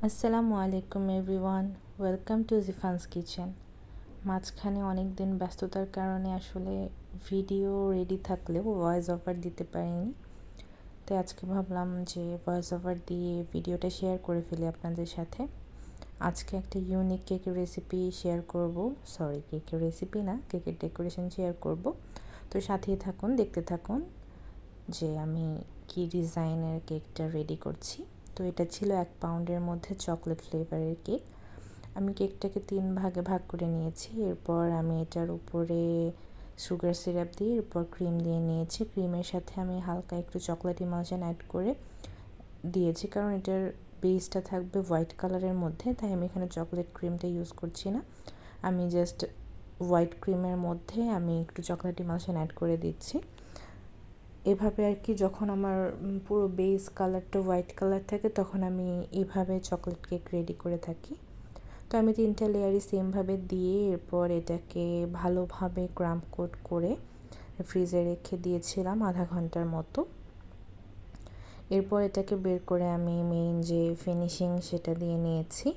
আসসালামু আলাইকুম everyone, welcome to জিফানস kitchen. মাঝখানে অনেক দিন ব্যস্ততার কারণে আসলে ভিডিও রেডি থাকলেও ভয়েস ওভার দিতে পারিনি। তাই আজকে ভাবলাম যে ভয়েস ওভার দিয়ে ভিডিওটা শেয়ার করে ফেলি আপনাদের সাথে। আজকে একটা ইউনিক কেকের রেসিপি শেয়ার করব, কেকের রেসিপি না, কেকের ডেকোরেশন শেয়ার করব। তো সাথেই থাকুন, দেখতে থাকুন যে আমি কি ডিজাইনের কেকটা রেডি করছি। তো এটা ছিল 1 পাউন্ডের মধ্যে চকলেট ফ্লেভারের কেক। আমি কেকটাকে 3 ভাগে ভাগ করে নিয়েছি। এরপর আমি এটার উপরে সুগার সিরাপ দিয়ে এরপর ক্রিম দিয়ে নিয়েছি। ক্রিমের সাথে আমি হালকা একটু চকলেট ইমালশন অ্যাড করে দিয়েছি, কারণ এটার বেসটা থাকবে হোয়াইট কালারের মধ্যে, তাই আমি এখানে চকলেট ক্রিমটা ইউজ করছি না। আমি জাস্ট হোয়াইট ক্রিমের মধ্যে আমি একটু চকলেট ইমালশন অ্যাড করে দিচ্ছি। এভাবে আর কি, যখন আমার পুরো বেস কালারটা হোয়াইট কালার থাকে তখন আমি এভাবে চকলেট কেক রেডি করে থাকি। তো আমি 3টা লেয়ারই সেমভাবে দিয়ে এরপর এটাকে ভালোভাবে ক্রাম্প কোট করে ফ্রিজে রেখে দিয়েছিলাম আধা ঘন্টার মতো। এরপর এটাকে বের করে আমি মেইন যে ফিনিশিং সেটা দিয়ে নিয়েছি।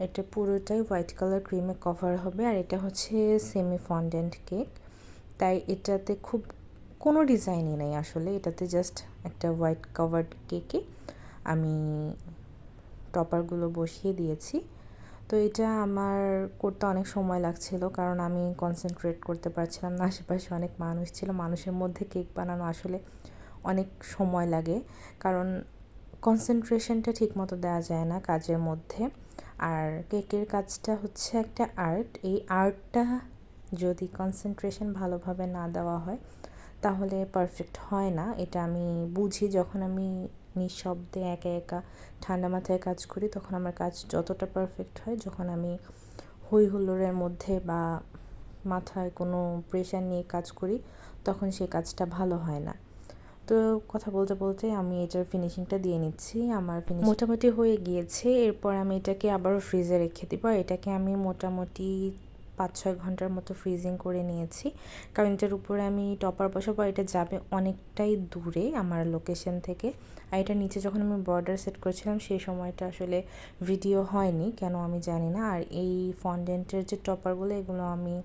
এটা পুরোটাই হোয়াইট কালার ক্রিমে কভার হবে, আর এটা হচ্ছে সেমি ফন্ডেন্ট কেক, তাই এটাতে খুব কোনো ডিজাইনই নেই আসলে। এটাতে জাস্ট একটা হোয়াইট কাভার্ড কেকে আমি টপারগুলো বসিয়ে দিয়েছি। তো এটা আমার করতে অনেক সময় লাগছিল, কারণ আমি কনসেন্ট্রেট করতে পারছিলাম না। আশেপাশে অনেক মানুষ ছিল, মানুষের মধ্যে কেক বানানো আসলে অনেক সময় লাগে, কারণ কনসেন্ট্রেশনটা ঠিকমতো দেওয়া যায় না কাজের মধ্যে। আর কেকের কাজটা হচ্ছে একটা আর্ট। এই আর্টটা যদি কনসেন্ট্রেশন ভালোভাবে না দেওয়া হয় তাহলে পারফেক্ট হয় না। এটা আমি বুঝি যখন আমি নিঃশব্দে একা একা ঠান্ডা মাথায় কাজ করি, তখন আমার কাজ যতটা পারফেক্ট হয়। যখন আমি হই হুল্লোড়ের মধ্যে বা মাথায় কোনো প্রেশার নিয়ে কাজ করি তখন সেই কাজটা ভালো হয় না। তো কথা বলতে বলতে আমি এটার ফিনিশিংটা দিয়ে নিচ্ছি। আমার মোটামুটি হয়ে গিয়েছে। এরপর আমি এটাকে আবারও ফ্রিজে রেখে দিব। এটাকে আমি মোটামুটি 5-6 ঘন্টার মতো ফ্রিজিং করে নিয়েছি, কারণ এটার উপরে আমি টপার বসাবো। এটা যাবে অনেকটাই দূরে আমার লোকেশন থেকে। আর এটা নিচে যখন আমি বর্ডার সেট করেছিলাম সেই সময়টা আসলে ভিডিও হয়নি, কেন আমি জানি না। আর এই ফন্ডেন্টের যে টপারগুলো, এগুলো আমি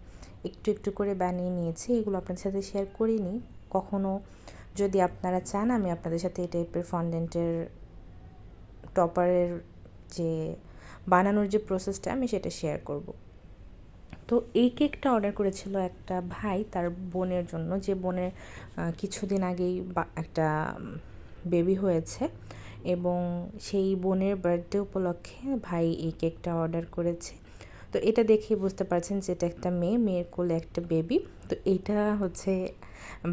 একটু একটু করে বানিয়ে নিয়েছি। এগুলো আপনাদের সাথে শেয়ার করিনি কখনো। যদি আপনারা চান আমি আপনাদের সাথে এই টাইপের ফন্ডেন্টের টপারের যে বানানোর যে প্রসেসটা আমি সেটা শেয়ার করব। তো এই কেকটা অর্ডার করেছিল একটা ভাই তার বোনের জন্য, যে বোনের কিছুদিন আগেই একটা বেবি হয়েছে, এবং সেই বোনের বার্থডে উপলক্ষে ভাই এই কেকটা অর্ডার করেছে। তো এটা দেখেই বুঝতে পারছেন যে এটা একটা মেয়ের কোলে একটা বেবি। তো এইটা হচ্ছে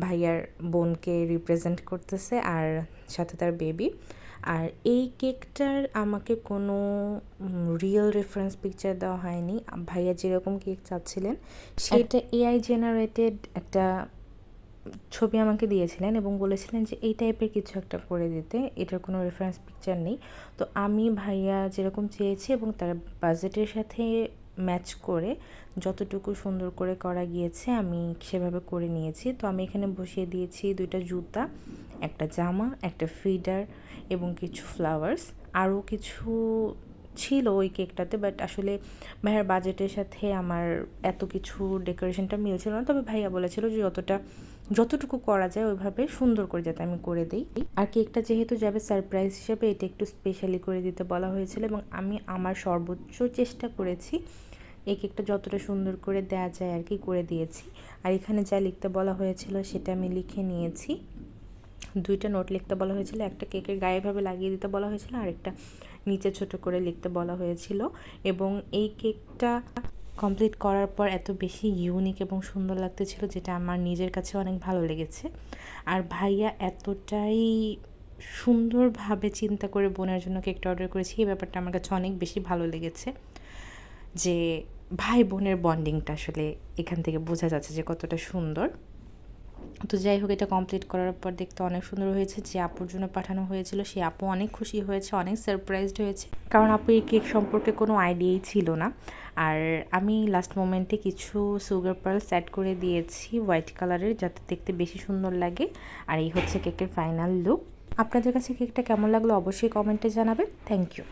ভাইয়ার বোনকে রিপ্রেজেন্ট করতেছে, আর সাথে তার বেবি। আর এই কেকটার আমাকে কোনো রিয়েল রেফারেন্স পিকচার দেওয়া হয়নি। ভাইয়া যেরকম কেক চাচ্ছিলেন সেটা এআই জেনারেটেড একটা ছবি আমাকে দিয়েছিলেন এবং বলেছিলেন যে এই টাইপের কিছু একটা করে দিতে, এটার কোনো রেফারেন্স পিকচার নেই। তো আমি ভাইয়া যেরকম চেয়েছি এবং তার বাজেটের সাথে ম্যাচ করে যতটুকু সুন্দর করে করা গিয়েছে আমি সেভাবে করে নিয়েছি। তো আমি এখানে বসিয়ে দিয়েছি 2টা জুতা, একটা জামা, একটা ফিডার এবং কিছু ফ্লাওয়ার্স। আরও কিছু ছিল ওই কেকটাতে, বাট আসলে ভাইয়ার বাজেটের সাথে আমার এত কিছু ডেকোরেশনটা মিলছিল না। তবে ভাইয়া বলেছিল যে যতটুকু করা যায় ওইভাবে সুন্দর করে যাতে আমি করে দিই। আর কেকটা যেহেতু যাবে সারপ্রাইজ হিসেবে, এটা একটু স্পেশালি করে দিতে বলা হয়েছিল, এবং আমি আমার সর্বোচ্চ চেষ্টা করেছি এই কেকটা যতটা সুন্দর করে দেওয়া যায় আর কি করে দিয়েছি। আর এখানে যা লিখতে বলা হয়েছিল সেটা আমি লিখে নিয়েছি। 2টা নোট লিখতে বলা হয়েছিল, একটা কেকের গায়ে ভাবে লাগিয়ে দিতে বলা হয়েছিল, আর একটা নিচে ছোট করে লিখতে বলা হয়েছিল। এবং এই কেকটা কমপ্লিট করার পর এত বেশি ইউনিক এবং সুন্দর লাগতেছিল, যেটা আমার নিজের কাছে অনেক ভালো লেগেছে। আর ভাইয়া এতটাই সুন্দরভাবে চিন্তা করে বোনের জন্য কেকটা অর্ডার করেছি, এই ব্যাপারটা আমার কাছে অনেক বেশি ভালো লেগেছে। যে ভাই বোনের বন্ডিংটা আসলে এখান থেকে বোঝা যাচ্ছে যে কতটা সুন্দর। তো যাই হোক, এটা কমপ্লিট করার পর দেখতে অনেক সুন্দর হয়েছে। যে আপুর জন্য পাঠানো হয়েছিল সেই আপু অনেক খুশি হয়েছে, অনেক সারপ্রাইজড হয়েছে, কারণ আপু এই কেক সম্পর্কে কোনো আইডিয়াই ছিল না। আর আমি লাস্ট মোমেন্টে কিছু সুগার পার্লস অ্যাড করে দিয়েছি হোয়াইট কালারের, যাতে দেখতে বেশি সুন্দর লাগে। আর এই হচ্ছে কেকের ফাইনাল লুক। আপনাদের কাছে কেকটা কেমন লাগলো অবশ্যই কমেন্টে জানাবেন। Thank you.